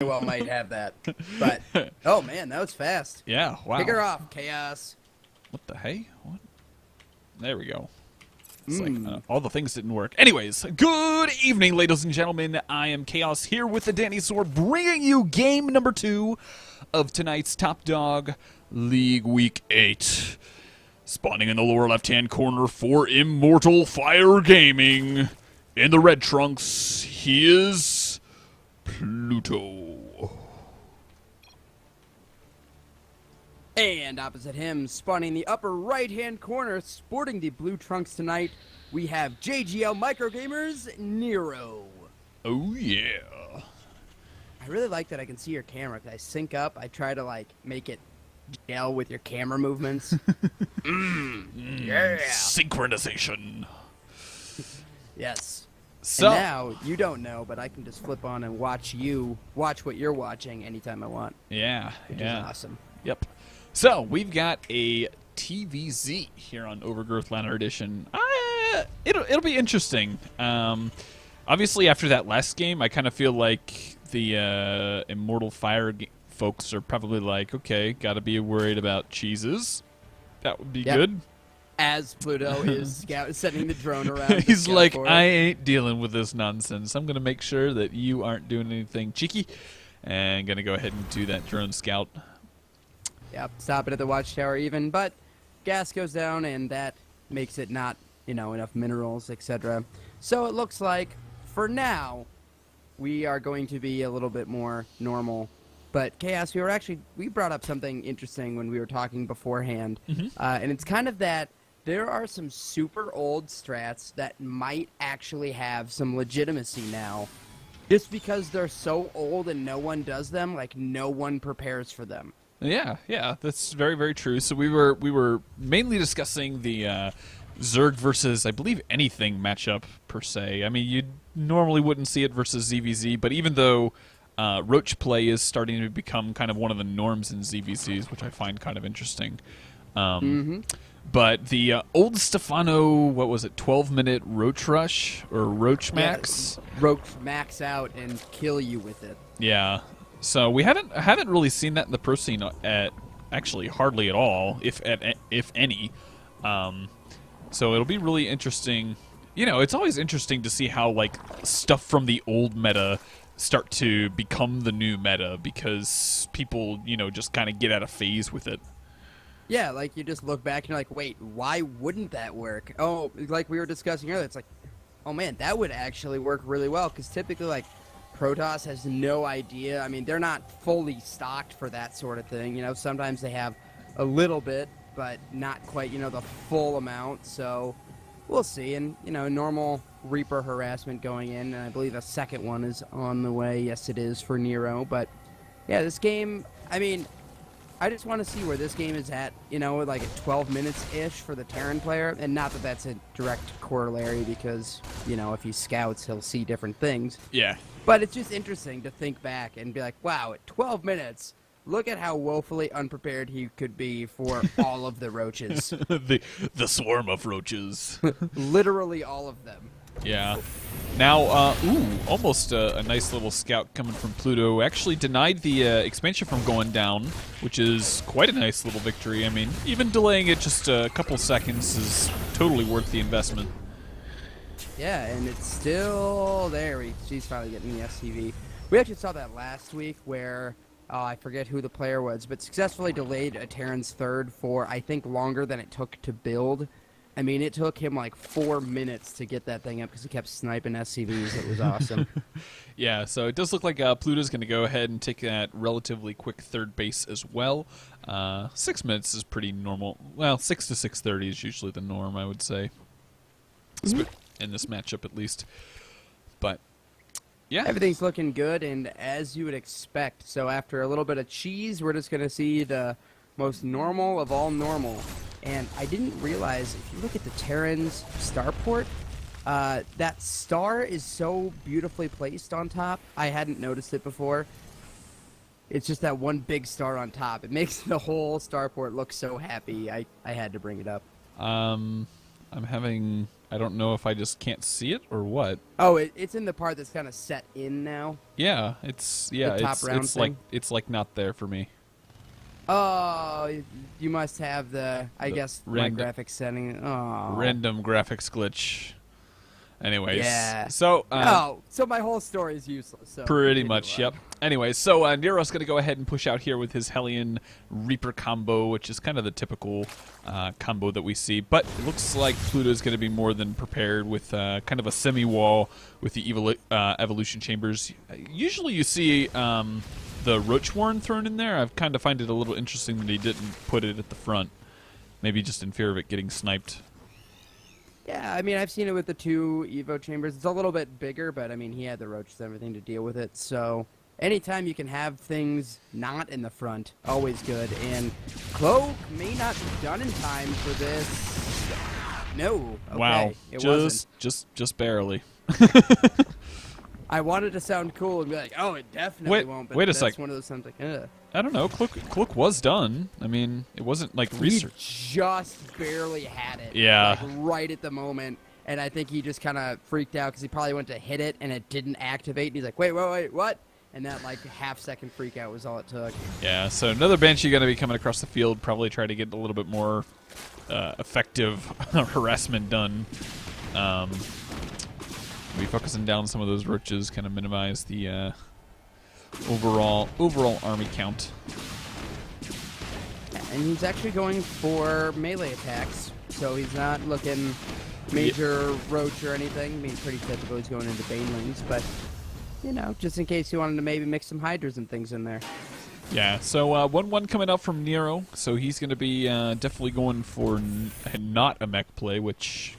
well might have that. But, oh man, that was fast. Yeah, wow. Kick her off, Chaos. What the hey? What? There we go. It's like all the things didn't work. Anyways, good evening, ladies and gentlemen. I am Chaos here with the TheDannySaur, bringing you game number 2 of tonight's Top Dog League Week 8. Spawning in the lower left-hand corner for Immortal Fire Gaming. In the red trunks, he is Pluto. And opposite him, spawning in the upper right-hand corner, sporting the blue trunks tonight, we have JGL Microgamers, Nero. Oh, yeah. I really like that I can see your camera. I sync up. I try to, like, make it gel with your camera movements. Yeah. Synchronization. Yes. So, and now, you don't know, but I can just flip on and watch what you're watching anytime I want. Yeah, which is awesome. Yep. So, we've got a TVZ here on Overgrowth Ladder Edition. It'll be interesting. Obviously, after that last game, I kind of feel like the Immortal Fire folks are probably like, okay, gotta be worried about cheeses. That would be good. As Pluto is sending the drone around. He's like, I ain't dealing with this nonsense. I'm gonna make sure that you aren't doing anything cheeky, and gonna go ahead and do that drone scout. Yep, stop it at the watchtower even, but gas goes down and that makes it not, enough minerals, etc. So it looks like, for now, we are going to be a little bit more normal. But Chaos, we brought up something interesting when we were talking beforehand, and it's kind of that there are some super old strats that might actually have some legitimacy now, just because they're so old and no one does them, like no one prepares for them. Yeah, that's very, very true. So we were mainly discussing the Zerg versus, I believe, anything matchup per se. I mean, you normally wouldn't see it versus ZVZ, but even though Roach play is starting to become kind of one of the norms in ZVZs, which I find kind of interesting. But the old Stefano, what was it, 12-minute Roach Rush or Roach Max? Yeah, Roach Max out and kill you with it. Yeah. So we haven't really seen that in the pro scene at actually hardly at all, if any. So it'll be really interesting. It's always interesting to see how like stuff from the old meta start to become the new meta because people, just kind of get out of phase with it. Yeah, like you just look back and you're like, wait, why wouldn't that work? Oh, like we were discussing earlier, it's like, oh man, that would actually work really well because typically like Protoss has no idea. I mean, they're not fully stocked for that sort of thing. Sometimes they have a little bit, but not quite, the full amount. So we'll see. And, normal Reaper harassment going in. And I believe a second one is on the way. Yes, it is for Nero. But, yeah, this game, I mean, I just want to see where this game is at, like at 12 minutes-ish for the Terran player. And not that that's a direct corollary because, if he scouts, he'll see different things. Yeah. But it's just interesting to think back and be like, wow, at 12 minutes, look at how woefully unprepared he could be for all of the roaches. the swarm of roaches. Literally all of them. Yeah. Now, almost a nice little scout coming from Pluto. Actually denied the expansion from going down, which is quite a nice little victory. I mean, even delaying it just a couple seconds is totally worth the investment. Yeah, and it's still there. She's finally getting the SCV. We actually saw that last week where, I forget who the player was, but successfully delayed a Terran's third for, I think, longer than it took to build. I mean, it took him like 4 minutes to get that thing up because he kept sniping SCVs. It was awesome. Yeah, so it does look like Pluto's going to go ahead and take that relatively quick third base as well. 6 minutes is pretty normal. Well, 6 to 6:30 is usually the norm, I would say. In this matchup, at least. But, yeah. Everything's looking good, and as you would expect. So after a little bit of cheese, we're just going to see the most normal of all normal. And I didn't realize, if you look at the Terran's starport, that star is so beautifully placed on top. I hadn't noticed it before. It's just that one big star on top. It makes the whole starport look so happy. I had to bring it up. I'm having I don't know if I just can't see it or what. Oh, it's in the part that's kind of set in now. Yeah, it's top round it's thing? like not there for me. Oh, you must have I guess my graphics setting. Oh, Random graphics glitch. Anyways, yeah. So so my whole story is useless. So pretty much, yep. Anyways, so Nero's going to go ahead and push out here with his Hellion Reaper combo, which is kind of the typical combo that we see. But it looks like Pluto's going to be more than prepared with kind of a semi-wall with the evolution chambers. Usually you see the Roach Warren thrown in there. I've kind of find it a little interesting that he didn't put it at the front. Maybe just in fear of it getting sniped. Yeah, I mean, I've seen it with the 2 Evo chambers. It's a little bit bigger, but I mean, he had the roaches and everything to deal with it. So anytime you can have things not in the front, always good. And Cloak may not be done in time for this. No. Okay, wow. It wasn't. Just barely. I wanted to sound cool and be like, oh, it definitely won't. But wait a that's sec. one of those times like, ugh. I don't know. Cloak was done. I mean, it wasn't like research. He just barely had it. Yeah. Like, right at the moment. And I think he just kind of freaked out because he probably went to hit it and it didn't activate. And he's like, wait, what? And that like half-second freak out was all it took. Yeah, so another Banshee going to be coming across the field. Probably try to get a little bit more effective harassment done. Be focusing down some of those roaches, kind of minimize the overall army count. And he's actually going for melee attacks, so he's not looking major roach or anything. I mean, pretty typical. He's going into banelings, but you know, just in case you wanted to maybe mix some hydras and things in there. Yeah, so 1-1 coming up from Nero, so he's going to be definitely going for not a mech play, which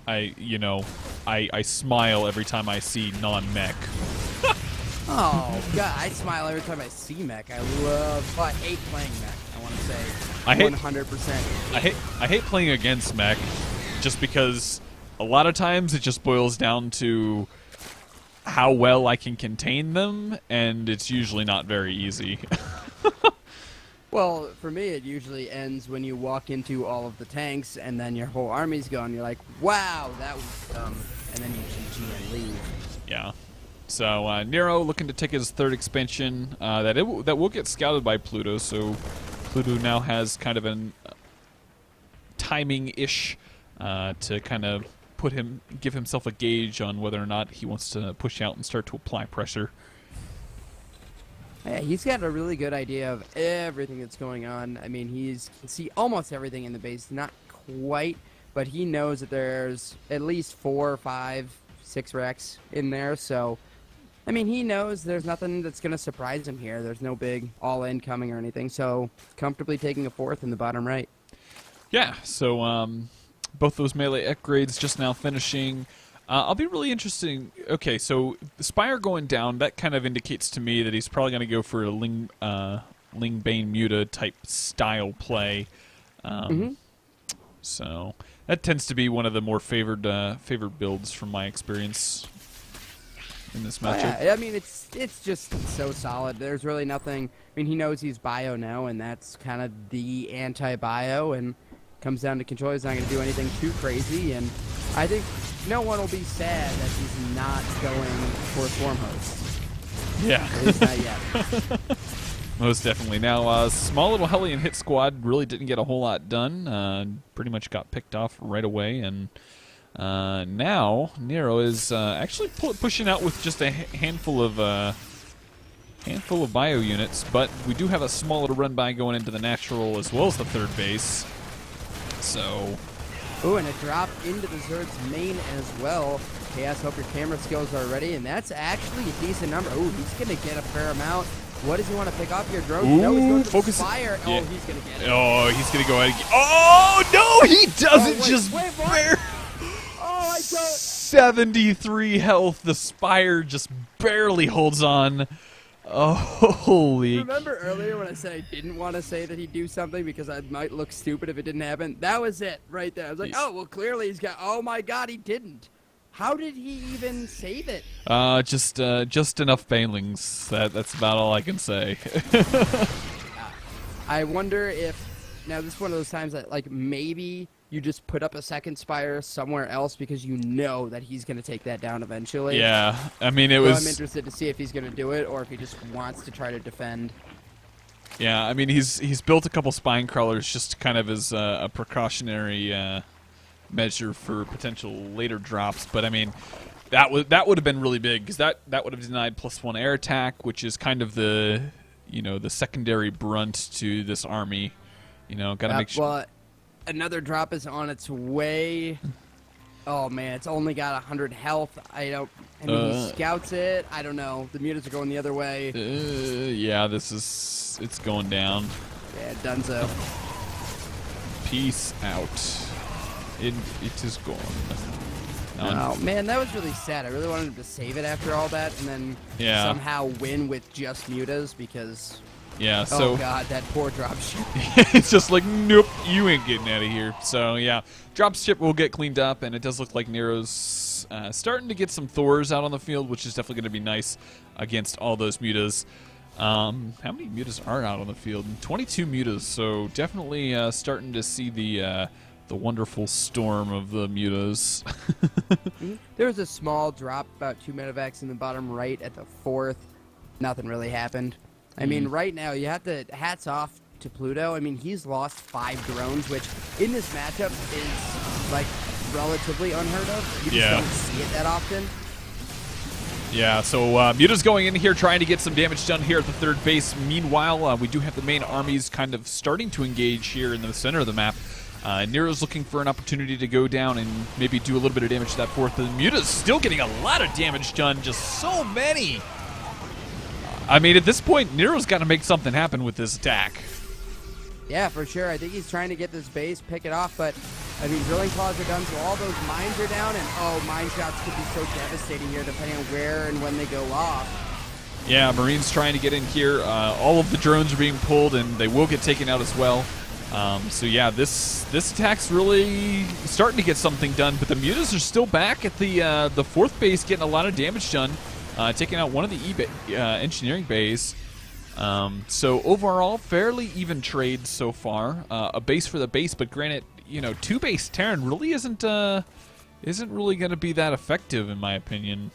I smile every time I see non-mech. Oh god, I smile every time I see mech. I hate playing mech. I want to say, I hate 100%. I hate playing against mech, just because a lot of times it just boils down to how well I can contain them, and it's usually not very easy. Well, for me, it usually ends when you walk into all of the tanks, and then your whole army's gone. You're like, wow, that was dumb. And then you GG and leave. Yeah. So Nero looking to take his 3rd expansion. That will get scouted by Pluto, so Pluto now has kind of an timing-ish to kind of give himself a gauge on whether or not he wants to push out and start to apply pressure. Yeah, he's got a really good idea of everything that's going on. I mean, he can see almost everything in the base. Not quite, but he knows that there's at least 4, 5, 6 wrecks in there. So, I mean, he knows there's nothing that's going to surprise him here. There's no big all-in coming or anything. So, comfortably taking a 4th in the bottom right. Yeah, so both those melee upgrades just now finishing. I'll be really interested. Okay, so the Spire going down, that kind of indicates to me that he's probably going to go for a Ling Bane Muta type style play. So that tends to be one of the more favored builds from my experience in this matchup. Yeah, I mean, it's just so solid. There's really nothing. I mean, he knows he's bio now, and that's kind of the anti-bio, and comes down to control. He's not going to do anything too crazy, and I think no one will be sad that he's not going for Swarm Host. Yeah. At least not yet. Most definitely. Now, small little Hellion hit squad really didn't get a whole lot done. Pretty much got picked off right away, and now Nero is actually pushing out with just a handful of bio units, but we do have a small little run by going into the natural as well as the 3rd base. So, ooh, and a drop into the Zerd's main as well. Cha0s, hope your camera skills are ready, and that's actually a decent number. Ooh, he's going to get a fair amount. What does he want to pick off your drone? Ooh, no, he's going to focus. Fire. Yeah. Oh, he's going to get it. Oh, he's going to go ahead and get. Oh, no, he doesn't. Wait, oh, I don't. 73 health. The Spire just barely holds on. Oh, holy. Remember earlier when I said I didn't want to say that he'd do something because I might look stupid if it didn't happen? That was it right there. I was like, oh, well, clearly he's got. Oh, my God, he didn't. How did he even save it? Just enough banelings. That's about all I can say. I wonder if now this is one of those times that like maybe you just put up a second spire somewhere else because you know that he's going to take that down eventually. Yeah, I mean, I'm interested to see if he's going to do it or if he just wants to try to defend. Yeah, I mean, he's built a couple spine crawlers just kind of as a precautionary measure for potential later drops. But I mean, that would have been really big because that would have denied +1 air attack, which is kind of the the secondary brunt to this army. Gotta make sure. Well, another drop is on its way. Oh man, it's only got 100 health. I mean, he scouts it. I don't know. The mutas are going the other way. Yeah, it's going down. Yeah, Dunzo. Peace out. It is gone. Oh man, that was really sad. I really wanted him to save it after all that, and then somehow win with just mutas because. Yeah, so oh god, that poor dropship. It's just like, nope, you ain't getting out of here. So yeah, dropship will get cleaned up, and it does look like Nero's starting to get some Thors out on the field, which is definitely going to be nice against all those mutas. How many mutas are out on the field? 22 mutas, so definitely starting to see the wonderful storm of the mutas. There was a small drop, about 2 medevacs in the bottom right at the 4th. Nothing really happened. I mean, right now, you have to hats off to Pluto. I mean, he's lost 5 drones, which in this matchup is, like, relatively unheard of. You just don't see it that often. Yeah, so Muta's going in here trying to get some damage done here at the 3rd base. Meanwhile, we do have the main armies kind of starting to engage here in the center of the map. Nero's looking for an opportunity to go down and maybe do a little bit of damage to that 4th. And Muta's still getting a lot of damage done, just so many. I mean, at this point, Nero's got to make something happen with this attack. Yeah, for sure. I think he's trying to get this base, pick it off, but, I mean, drilling claws are done, so all those mines are down, and, oh, mine shots could be so devastating here depending on where and when they go off. Yeah, Marine's trying to get in here. All of the drones are being pulled, and they will get taken out as well. So, yeah, this attack's really starting to get something done, but the Mutas are still back at the 4th base getting a lot of damage done. Taking out one of the engineering bays. So overall, fairly even trade so far. A base for the base, but granted, 2-base Terran really isn't really going to be that effective in my opinion.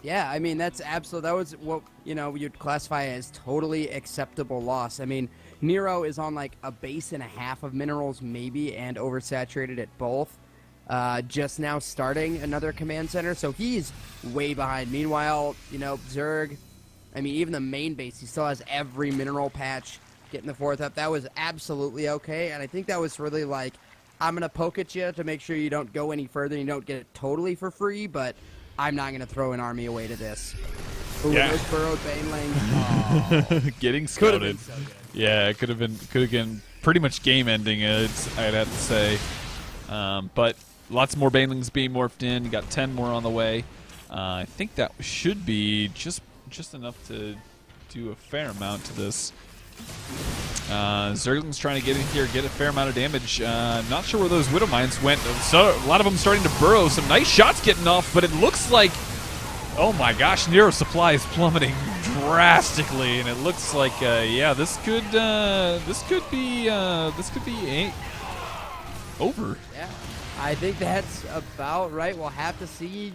Yeah, I mean that was what you'd classify as totally acceptable loss. I mean, Nero is on like a base and a half of minerals maybe, and oversaturated at both. Just now starting another command center, so he's way behind. Meanwhile, Zerg, I mean, even the main base, he still has every mineral patch getting the 4th up. That was absolutely okay, and I think that was really like, I'm going to poke at you to make sure you don't go any further and you don't get it totally for free, but I'm not going to throw an army away to this. Ooh, yeah. those burrowed baneling. Oh. Getting scouted. Been so good. Yeah, it could have been pretty much game ending, I'd have to say. But lots more banelings being morphed in. You got 10 more on the way. I think that should be just enough to do a fair amount to this. Zergling's trying to get in here, get a fair amount of damage. Not sure where those Widow Mines went. So a lot of them starting to burrow. Some nice shots getting off, but it looks like, oh my gosh, Nero supply is plummeting drastically, and it looks like, yeah, this could be over. Yeah, I think that's about right. We'll have to see.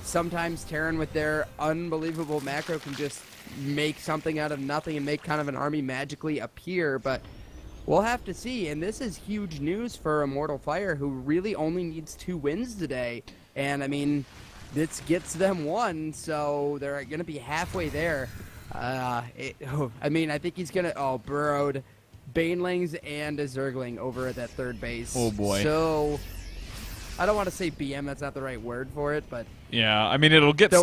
Sometimes Terran with their unbelievable macro can just make something out of nothing and make kind of an army magically appear, but we'll have to see. And this is huge news for Immortal Fire, who really only needs 2 wins today. And I mean, this gets them 1, so they're going to be halfway there. I mean, I think he's going to, burrowed banelings and a Zergling over at that 3rd base. Oh boy. So I don't want to say BM, that's not the right word for it, but yeah, I mean it'll get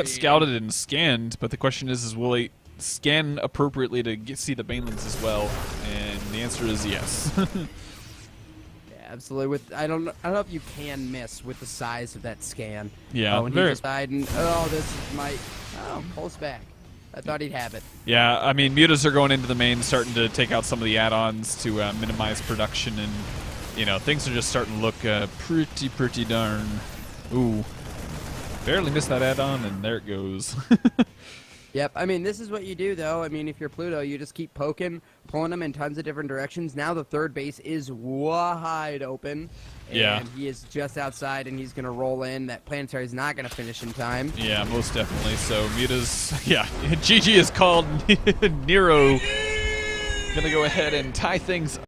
scouted and scanned, but the question is will it scan appropriately to see the banelings as well? And the answer is yes. Yeah, absolutely. I don't know if you can miss with the size of that scan. Yeah. When he just died and this might pulse back. I thought he'd have it. Yeah, I mean mutas are going into the main, starting to take out some of the add-ons to minimize production, and things are just starting to look pretty darn. Ooh. Barely missed that add-on, and there it goes. Yep. I mean, this is what you do, though. I mean, if you're Pluto, you just keep poking, pulling him in tons of different directions. Now the third base is wide open. Yeah. And he is just outside, and he's going to roll in. That planetary is not going to finish in time. Yeah, most definitely. So Muta's, yeah, GG is called. Nero gonna go ahead and tie things